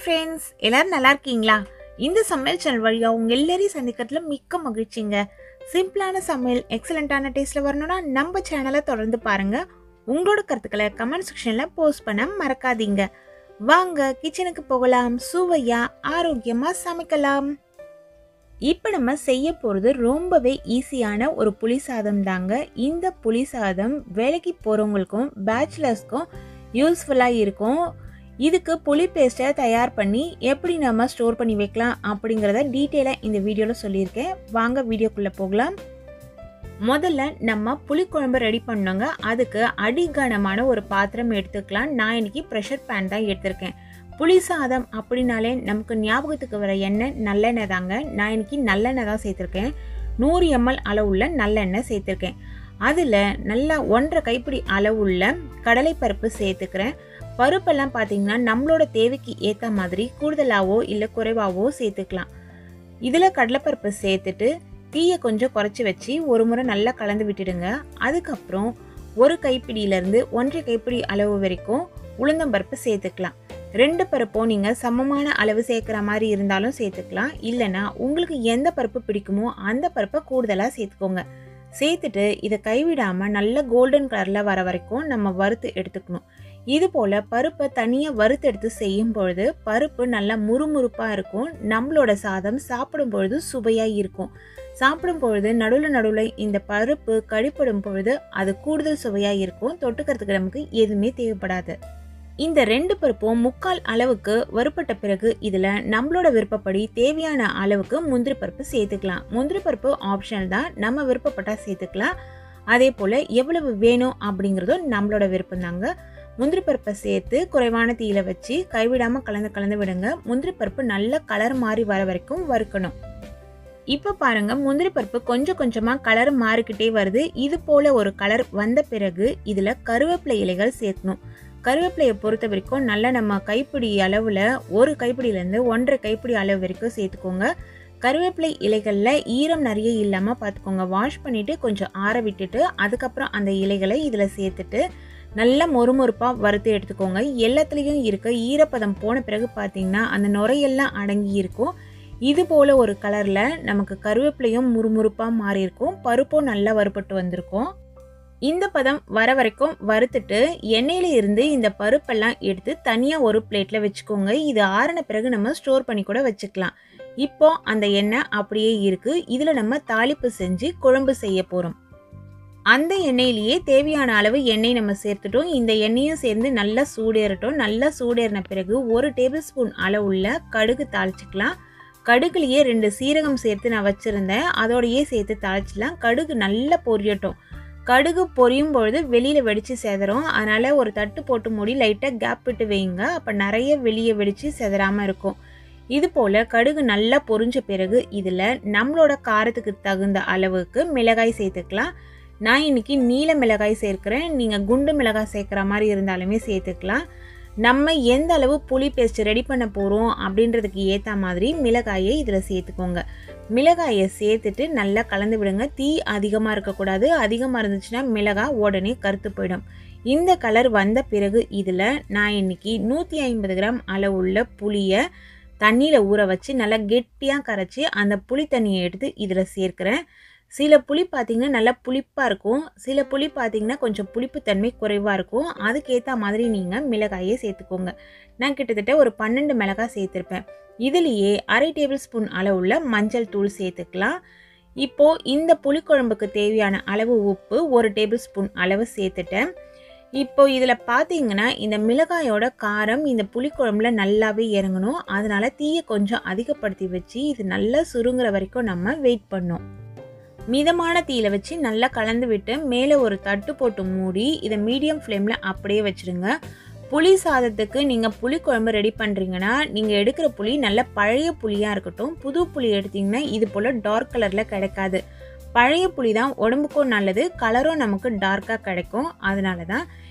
Friends, எல்லாரும் நல்லா இருக்கீங்களா? இந்த சமையல் சேனல் வழியா உங்க எல்லாரையும் சந்திக்கிறதுல மிக்க மகிழ்ச்சிங்க. சிம்பிளான சமையல் எக்ஸலண்டான டேஸ்ட்ல வரணும்னா நம்ம சேனலை தொடர்ந்து பாருங்க. உங்களோட கருத்துக்களை கமெண்ட் செக்ஷன்ல போஸ்ட் பண்ண மறக்காதீங்க. வாங்க கிச்சனுக்கு போகலாம். சுவையா ஆரோக்கியமா சமைக்கலாம். இப்போ நம்ம செய்ய போகிறது ரொம்பவே ஈஸியான ஒரு புளி சாதம் தாங்க. இந்த புளி சாதம் வேலைக்கு போகிறவங்களுக்கும் பேச்சுலர்ஸ்க்கும் யூஸ்ஃபுல்லாக இருக்கும். இதுக்கு புளி பேஸ்ட்டை தயார் பண்ணி எப்படி நம்ம ஸ்டோர் பண்ணி வைக்கலாம் அப்படிங்கிறத டீட்டெயிலாக இந்த வீடியோவில் சொல்லியிருக்கேன். வாங்க வீடியோக்குள்ளே போகலாம். முதல்ல நம்ம புளிக்குழம்பு ரெடி பண்ணோங்க. அதுக்கு அடிகனமான ஒரு பாத்திரம் எடுத்துக்கலாம். நான் இன்னைக்கு ப்ரெஷர் பேன் தான் எடுத்திருக்கேன். புளி சாதம் அப்படின்னாலே நமக்கு ஞாபகத்துக்கு வர எண்ணெய் நல்லெண்ணெய் தாங்க. நான் இன்னைக்கு நல்லெண்ணெய் தான் சேர்த்துருக்கேன். 100 ml அளவுள்ள நல்லெண்ணெய் சேர்த்துருக்கேன். அதில் நல்லா 1.5 கைப்பிடி அளவுள்ள கடலைப்பருப்பு சேர்த்துக்கிறேன். பருப்பெல்லாம் பார்த்தீங்கன்னா நம்மளோட தேவைக்கு ஏற்ற மாதிரி கூடுதலாகவோ இல்லை குறைவாகவோ சேர்த்துக்கலாம். இதில் கடலைப்பருப்பு சேர்த்துட்டு தீயை கொஞ்சம் குறைச்சி வச்சு ஒரு முறை நல்லா கலந்து விட்டுடுங்க. அதுக்கப்புறம் 1 கைப்பிடியிலேருந்து 1.5 கைப்பிடி அளவு வரைக்கும் உளுந்தம்பருப்பு சேர்த்துக்கலாம். 2 பருப்பும் நீங்கள் சமமான அளவு சேர்க்குற மாதிரி இருந்தாலும் சேர்த்துக்கலாம். இல்லைனா உங்களுக்கு எந்த பருப்பு பிடிக்குமோ அந்த பருப்பை கூடுதலாக சேர்த்துக்கோங்க. சேர்த்துட்டு இதை கைவிடாமல் நல்ல கோல்டன் கலரில் வர வரைக்கும் நம்ம வறுத்து எடுத்துக்கணும். இது போல் பருப்பை தனியாக வறுத்து எடுத்து செய்யும் பொழுது பருப்பு நல்லா முறுமுறுப்பாக இருக்கும். நம்மளோட சாதம் சாப்பிடும் பொழுது சுவையாக இருக்கும். சாப்பிடும் பொழுது நடுவில் இந்த பருப்பு கடிப்படும் பொழுது அது கூடுதல் சுவையாக இருக்கும். தொட்டுக்கிறதுக்கு நமக்கு எதுவுமே தேவைப்படாது. இந்த 2 பருப்பும் 3/4 அளவுக்கு வறுப்பட்ட பிறகு இதில் நம்மளோட விருப்பப்படி தேவையான அளவுக்கு முந்திரி பருப்பு சேர்த்துக்கலாம். முந்திரி பருப்பு ஆப்ஷனல் தான், நம்ம விருப்பப்பட்டால் சேர்த்துக்கலாம். அதே போல் எவ்வளவு வேணும் அப்படிங்கிறதும் நம்மளோட விருப்பம் தாங்க. முந்திரி பருப்பை சேர்த்து குறைவான தீயில வச்சு கைவிடாமல் கலந்து விடுங்க. முந்திரி பருப்பு நல்ல கலர் மாறி வர வரைக்கும் வறுக்கணும். இப்போ பாருங்க, முந்திரி பருப்பு கொஞ்சம் கொஞ்சமாக கலர் மாறிக்கிட்டே வருது. இது போல் ஒரு கலர் வந்த பிறகு இதில் கருவேப்பிலை இலைகள் சேர்க்கணும். கருவேப்பிலையை பொறுத்த வரைக்கும் நல்லா நம்ம கைப்பிடி அளவில் 1 கைப்பிடியிலேருந்து 1.5 கைப்பிடி அளவு வரைக்கும் சேர்த்துக்கோங்க. கருவேப்பிலை இலைகளில் ஈரம் நிறைய இல்லாமல் பார்த்துக்கோங்க. வாஷ் பண்ணிவிட்டு கொஞ்சம் ஆற விட்டுட்டு அதுக்கப்புறம் அந்த இலைகளை இதில் சேர்த்துட்டு நல்லா மொறுமொறுப்பாக வறுத்து எடுத்துக்கோங்க. எல்லாத்துலேயும் இருக்க ஈரப்பதம் போன பிறகு பார்த்தீங்கன்னா அந்த நுரையெல்லாம் அடங்கி இருக்கும். இது போல் ஒரு கலரில் நமக்கு கருவேப்பிலையும் முறுமுறுப்பாக மாறி இருக்கும். பருப்பும் நல்லா வறுபட்டு வந்திருக்கும். இந்த பதம் வர வரைக்கும் வறுத்துட்டு எண்ணெயில இருந்து இந்த பருப்பெல்லாம் எடுத்து தனியாக ஒரு பிளேட்டில் வச்சுக்கோங்க. இது ஆறின பிறகு நம்ம ஸ்டோர் பண்ணி கூட வச்சுக்கலாம். இப்போ அந்த எண்ணெய் அப்படியே இருக்குது. இதில் நம்ம தாளிப்பு செஞ்சு குழம்பு செய்ய போகிறோம். அந்த எண்ணெயிலேயே தேவையான அளவு எண்ணெய் நம்ம சேர்த்துட்டோம். இந்த எண்ணெயும் சேர்ந்து நல்லா சூடேறட்டும். நல்லா சூடேறின பிறகு 1 டேபிள் ஸ்பூன் அளவுள்ள கடுகு தாளிச்சிக்கலாம். கடுகுலேயே 2 சீரகம் சேர்த்து நான் வச்சுருந்தேன். அதோடையே சேர்த்து தாளிச்சிக்கலாம். கடுகு நல்லா பொரியட்டும். கடுகு பொரியும் பொழுது வெளியில் வெடித்து செதறும். அதனால் ஒரு தட்டு போட்டு மூடி லைட்டாக கேப் விட்டு வைங்க. அப்போ நிறைய வெளியே வெடித்து செதறாமல் இருக்கும். இது போல் கடுகு நல்லா பொரிஞ்ச பிறகு இதில் நம்மளோட காரத்துக்கு தகுந்த அளவுக்கு மிளகாய் சேர்த்துக்கலாம். நான் இன்றைக்கி நீல மிளகாய் சேர்க்குறேன். நீங்கள் குண்டு மிளகாய் சேர்க்குற மாதிரி இருந்தாலுமே சேர்த்துக்கலாம். நம்ம எந்த அளவு புளி பேஸ்ட் ரெடி பண்ண போகிறோம் அப்படின்றதுக்கு ஏற்ற மாதிரி மிளகாயை இதில் சேர்த்துக்கோங்க. மிளகாயை சேர்த்துட்டு நல்லா கலந்து விடுங்க. தீ அதிகமாக இருக்கக்கூடாது. அதிகமாக இருந்துச்சுன்னா மிளகாய் உடனே கருத்து போயிடும். இந்த கலர் வந்த பிறகு இதில் நான் இன்றைக்கி 150 கிராம் அளவுள்ள புளியை தண்ணியில் ஊற வச்சு நல்லா கெட்டியாக கரைச்சி அந்த புளி தண்ணியை எடுத்து இதில் சேர்க்குறேன். சில புளி பார்த்திங்கன்னா நல்லா புளிப்பாக இருக்கும். சில புளி பார்த்திங்கன்னா கொஞ்சம் புளிப்புத்தன்மை குறைவாக இருக்கும். அதுக்கேற்ற மாதிரி நீங்கள் மிளகாயை சேர்த்துக்கோங்க. நான் கிட்டத்தட்ட ஒரு 12 மிளகாய் சேர்த்துருப்பேன். இதுலேயே 1/2 டேபிள் ஸ்பூன் அளவுள்ள மஞ்சள் தூள் சேர்த்துக்கலாம். இப்போது இந்த புளிக்குழம்புக்கு தேவையான அளவு உப்பு 1 டேபிள் ஸ்பூன் அளவு சேர்த்துட்டேன். இப்போ இதில் பார்த்தீங்கன்னா இந்த மிளகாயோட காரம் இந்த புளிக்குழம்புல நல்லாவே இறங்கணும். அதனால் தீயை கொஞ்சம் அதிகப்படுத்தி வச்சு இது நல்லா சுருங்குற வரைக்கும் நம்ம வெயிட் பண்ணோம். மிதமான தீயில வச்சு நல்லா கலந்து விட்டு மேலே ஒரு தட்டு போட்டு மூடி இதை மீடியம் ஃப்ளேமில் அப்படியே வச்சுருங்க. புளி சாதத்துக்கு நீங்கள் புளி குழம்பு ரெடி பண்ணுறீங்கன்னா நீங்கள் எடுக்கிற புளி நல்ல பழைய புளியாக இருக்கட்டும். புது புளி எடுத்திங்கன்னா இது போல் டார்க் கலரில் கிடைக்காது. பழைய புளி தான் உடம்புக்கும் நல்லது, கலரும் நமக்கு டார்க்காக கிடைக்கும். அதனால தான்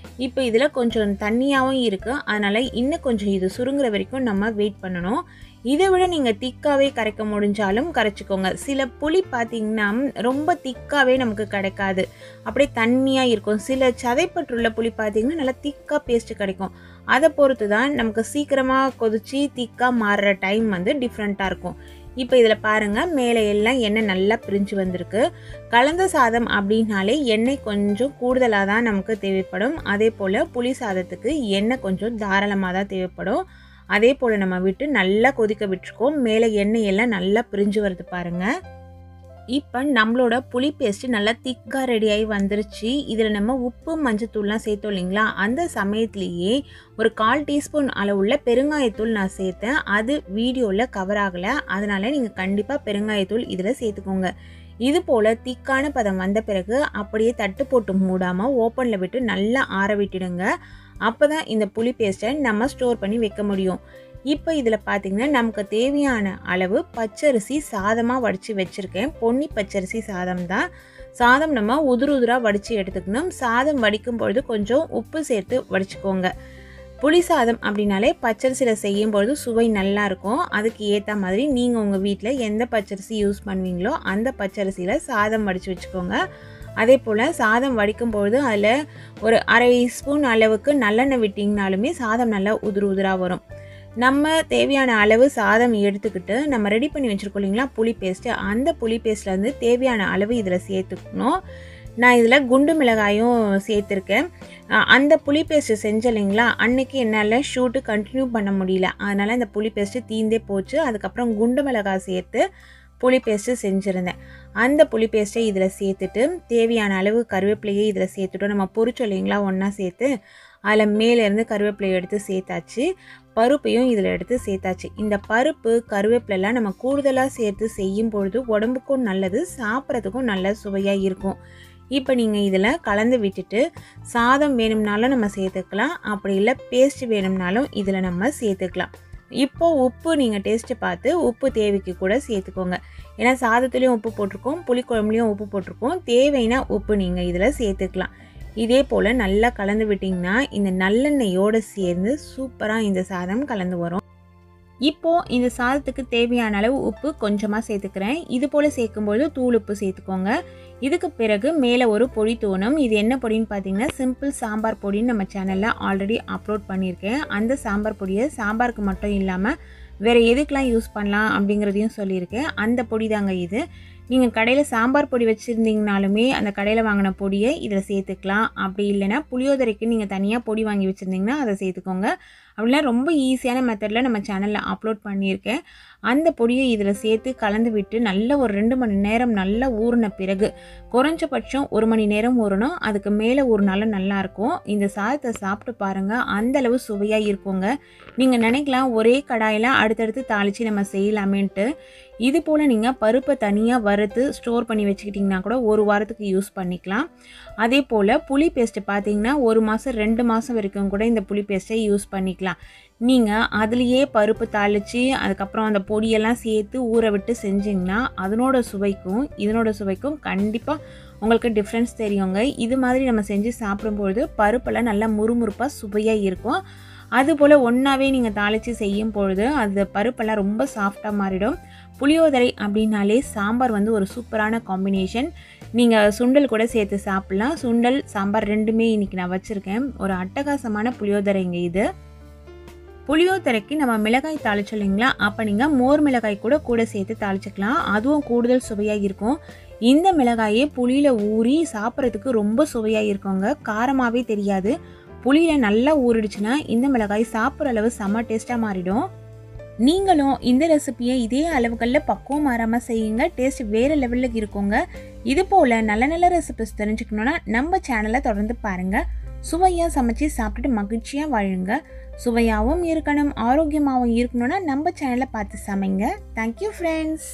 இப்போ இதில் கொஞ்சம் தண்ணியாகவும் இருக்குது. அதனால் இன்னும் கொஞ்சம் இது சுருங்குற வரைக்கும் நம்ம வெயிட் பண்ணணும். இதை விட நீங்கள் திக்காகவே கரைக்க முடிஞ்சாலும் கரைச்சிக்கோங்க. சில புளி பார்த்திங்கன்னா ரொம்ப திக்காகவே நமக்கு கிடைக்காது, அப்படியே தண்ணியாக இருக்கும். சில சதைப்பற்றுள்ள புளி பார்த்திங்கன்னா நல்லா திக்காக பேஸ்ட்டு கிடைக்கும். அதை பொறுத்து தான் நமக்கு சீக்கிரமாக கொதித்து திக்காக மாறுற டைம் வந்து டிஃப்ரெண்ட்டாக இருக்கும். இப்போ இதில் பாருங்கள், மேலே எல்லாம் எண்ணெய் நல்லா பிரிஞ்சு வந்திருக்கு. கலந்த சாதம் அப்படின்னாலே எண்ணெய் கொஞ்சம் கூடுதலாக தான் நமக்கு தேவைப்படும். அதே போல் புளி சாதத்துக்கு எண்ணெய் கொஞ்சம் தாராளமாக தான் தேவைப்படும். அதே போல் நம்ம விட்டு நல்லா கொதிக்க விட்டுருக்கோம். மேலே எண்ணெய் எல்லாம் நல்லா பிரிஞ்சு வருது பாருங்கள். இப்போ நம்மளோட புளி பேஸ்ட்டு நல்லா திக்காக ரெடியாகி வந்துருச்சு. இதில் நம்ம உப்பு மஞ்சத்தூள்லாம் சேர்த்தோம் இல்லைங்களா, அந்த சமயத்துலேயே ஒரு 1/4 டீஸ்பூன் அளவுள்ள பெருங்காயத்தூள் நான் சேர்த்தேன். அது வீடியோவில் கவர் ஆகலை, அதனால் நீங்கள் கண்டிப்பாக பெருங்காயத்தூள் இதில் சேர்த்துக்கோங்க. இது போல் திக்கான பதம் வந்த பிறகு அப்படியே தட்டு போட்டு மூடாமல் ஓப்பனில் விட்டு நல்லா ஆற விட்டுடுங்க. அப்போ தான் இந்த புளி பேஸ்ட்டை நம்ம ஸ்டோர் பண்ணி வைக்க முடியும். இப்போ இதில் பார்த்திங்கன்னா நமக்கு தேவையான அளவு பச்சரிசி சாதமாக வடித்து வச்சுருக்கேன். பொன்னி பச்சரிசி சாதம் தான். சாதம் நம்ம உதுராக வடித்து எடுத்துக்கணும். சாதம் வடிக்கும் பொழுது கொஞ்சம் உப்பு சேர்த்து வடிச்சுக்கோங்க. புளி சாதம் அப்படின்னாலே பச்சரிசியில் செய்யும்பொழுது சுவை நல்லாயிருக்கும். அதுக்கு ஏற்ற மாதிரி நீங்கள் உங்கள் வீட்டில் எந்த பச்சரிசி யூஸ் பண்ணுவீங்களோ அந்த பச்சரிசியில் சாதம் வடித்து வச்சுக்கோங்க. அதே போல் சாதம் வடிக்கும் பொழுது அதில் ஒரு 1/2 ஸ்பூன் அளவுக்கு நல்லெண்ணெய் விட்டிங்கனாலுமே சாதம் நல்லா உதிராக வரும். நம்ம தேவையான அளவு சாதம் எடுத்துக்கிட்டு நம்ம ரெடி பண்ணி வச்சுருக்கோம் இல்லைங்களா புளி பேஸ்ட்டு, அந்த புளி பேஸ்ட்லேருந்து தேவையான அளவு இதில் சேர்த்துக்கணும். நான் இதில் குண்டு மிளகாயும் சேர்த்துருக்கேன். அந்த புளி பேஸ்ட்டு செஞ்ச இல்லைங்களா, அன்றைக்கி என்னால் ஷூட்டு கண்டினியூ பண்ண முடியல, அதனால் இந்த புளி பேஸ்ட்டு தீந்தே போச்சு. அதுக்கப்புறம் குண்டு மிளகாய் சேர்த்து புளி பேஸ்ட்டு செஞ்சுருந்தேன். அந்த புளி பேஸ்ட்டை இதில் சேர்த்துட்டு தேவையான அளவு கருவேப்பிலையை இதில் சேர்த்துட்டோம். நம்ம பொரிச்சோம் இல்லைங்களா ஒன்றா சேர்த்து, அதில் மேலேருந்து கருவேப்பிலையை எடுத்து சேர்த்தாச்சு. பருப்பையும் இதில் எடுத்து சேர்த்தாச்சு. இந்த பருப்பு கருவேப்பிலெல்லாம் நம்ம கூடுதலாக சேர்த்து செய்யும் பொழுது உடம்புக்கும் நல்லது, சாப்பிட்றதுக்கும் நல்ல சுவையாக இருக்கும். இப்போ நீங்கள் இதில் கலந்து விட்டுட்டு சாதம் வேணும்னாலும் நம்ம சேர்த்துக்கலாம், அப்படி இல்லை பேஸ்ட் வேணும்னாலும் இதில் நம்ம சேர்த்துக்கலாம். இப்போது உப்பு நீங்கள் டேஸ்ட்டு பார்த்து உப்பு தேவைக்கு கூட சேர்த்துக்கோங்க. ஏன்னா சாதத்துலேயும் உப்பு போட்டிருக்கோம், புளிக்குழம்புலையும் உப்பு போட்டிருக்கோம். தேவைன்னா உப்பு நீங்கள் இதில் சேர்த்துக்கலாம். இதே போல் நல்லா கலந்து விட்டிங்கன்னா இந்த நல்லெண்ணெயோடு சேர்ந்து சூப்பராக இந்த சாதம் கலந்து வரும். இப்போது இந்த சாதத்துக்கு தேவையான அளவு உப்பு கொஞ்சமாக சேர்த்துக்கிறேன். இது போல் சேர்க்கும்போது தூள் உப்பு சேர்த்துக்கோங்க. இதுக்கு பிறகு மேலே ஒரு பொடி தூணும். இது என்ன பொடின்னு பார்த்தீங்கன்னா சிம்பிள் சாம்பார் பொடின்னு நம்ம சேனலில் ஆல்ரெடி அப்லோட் பண்ணியிருக்கேன். அந்த சாம்பார் பொடியை சாம்பாருக்கு மட்டும் இல்லாமல் வேறு எதுக்கெலாம் யூஸ் பண்ணலாம் அப்படிங்கிறதையும் சொல்லியிருக்கேன். அந்த பொடி தாங்க இது. நீங்கள் கடையில் சாம்பார் பொடி வச்சுருந்தீங்கனாலுமே அந்த கடையில் வாங்கின பொடியை இதில் சேர்த்துக்கலாம். அப்படி இல்லைன்னா புளியோதரைக்கு நீங்கள் தனியாக பொடி வாங்கி வச்சுருந்தீங்கன்னா அதை சேர்த்துக்கோங்க. அப்படிலாம் ரொம்ப ஈஸியான மெத்தடில் நம்ம சேனலில் அப்லோட் பண்ணியிருக்கேன். அந்த பொடியை இதில் சேர்த்து கலந்து விட்டு நல்ல ஒரு 2 மணி நேரம் நல்லா ஊறின பிறகு, குறைஞ்சபட்சம் 1 மணி நேரம் ஊறணும், அதுக்கு மேலே ஊறினாலும் நல்லாயிருக்கும். இந்த சாதத்தை சாப்பிட்டு பாருங்கள், அந்தளவு சுவையாக இருக்குங்க. நீங்கள் நினைக்கலாம் ஒரே கடாயில் அடுத்தடுத்து தாளித்து நம்ம செய்யலாமேன்ட்டு. இது போல் நீங்கள் பருப்பை தனியாக வறுத்து ஸ்டோர் பண்ணி வச்சுக்கிட்டிங்கன்னா கூட 1 வாரத்துக்கு யூஸ் பண்ணிக்கலாம். அதே போல் புளி பேஸ்ட்டு பார்த்தீங்கன்னா 1 மாதம் 2 மாதம் வரைக்கும் கூட இந்த புளி பேஸ்ட்டை யூஸ் பண்ணிக்கலாம். நீங்கள் அதுலேயே பருப்பு தாளித்து அதுக்கப்புறம் அந்த பொடியெல்லாம் சேர்த்து ஊற விட்டு செஞ்சிங்கன்னா அதனோட சுவைக்கும் இதனோட சுவைக்கும் கண்டிப்பாக உங்களுக்கு டிஃப்ரென்ஸ் தெரியுங்க. இது மாதிரி நம்ம செஞ்சு சாப்பிடும்பொழுது பருப்பெல்லாம் நல்லா முறுமுறுப்பாக சுவையாக இருக்கும். அதுபோல் ஒன்றாவே நீங்கள் தாளித்து செய்யும் பொழுது அந்த பருப்பெல்லாம் ரொம்ப சாஃப்டாக மாறிடும். புளியோதரை அப்படின்னாலே சாம்பார் வந்து ஒரு சூப்பரான காம்பினேஷன். நீங்கள் சுண்டல் கூட சேர்த்து சாப்பிட்லாம். சுண்டல் சாம்பார் ரெண்டுமே இன்றைக்கி நான் வச்சுருக்கேன். ஒரு அட்டகாசமான புளியோதரைங்க இது. புளியோதரைக்கு நம்ம மிளகாய் தாளிச்சோம் இல்லைங்களா, அப்போ நீங்கள் மோர் மிளகாய் கூட சேர்த்து தாளிச்சிக்கலாம். அதுவும் கூடுதல் சுவையாக இருக்கும். இந்த மிளகாயே புளியில் ஊறி சாப்பிட்றதுக்கு ரொம்ப சுவையாக இருக்குங்க. காரமாகவே தெரியாது. புளியில் நல்லா ஊறிடுச்சுன்னா இந்த மிளகாய் சாப்பிட்ற அளவு செம்ம டேஸ்ட்டாக மாறிடும். நீங்களும் இந்த ரெசிபியை இதே அளவுகளில் பக்குவம் மாறாமல் செய்யுங்க. டேஸ்ட் வேறு லெவலில் இருக்குங்க. இது போல் நல்ல நல்ல ரெசிபிஸ் தெரிஞ்சுக்கணுன்னா நம்ம சேனலை தொடர்ந்து பாருங்கள். சுவையாக சமைச்சு சாப்பிட்டுட்டு மகிழ்ச்சியாக வாழுங்க. சுவையாகவும் இருக்கணும், ஆரோக்கியமாகவும் இருக்கணும்னா நம்ம சேனலை பார்த்து சமைங்க. Thank you friends.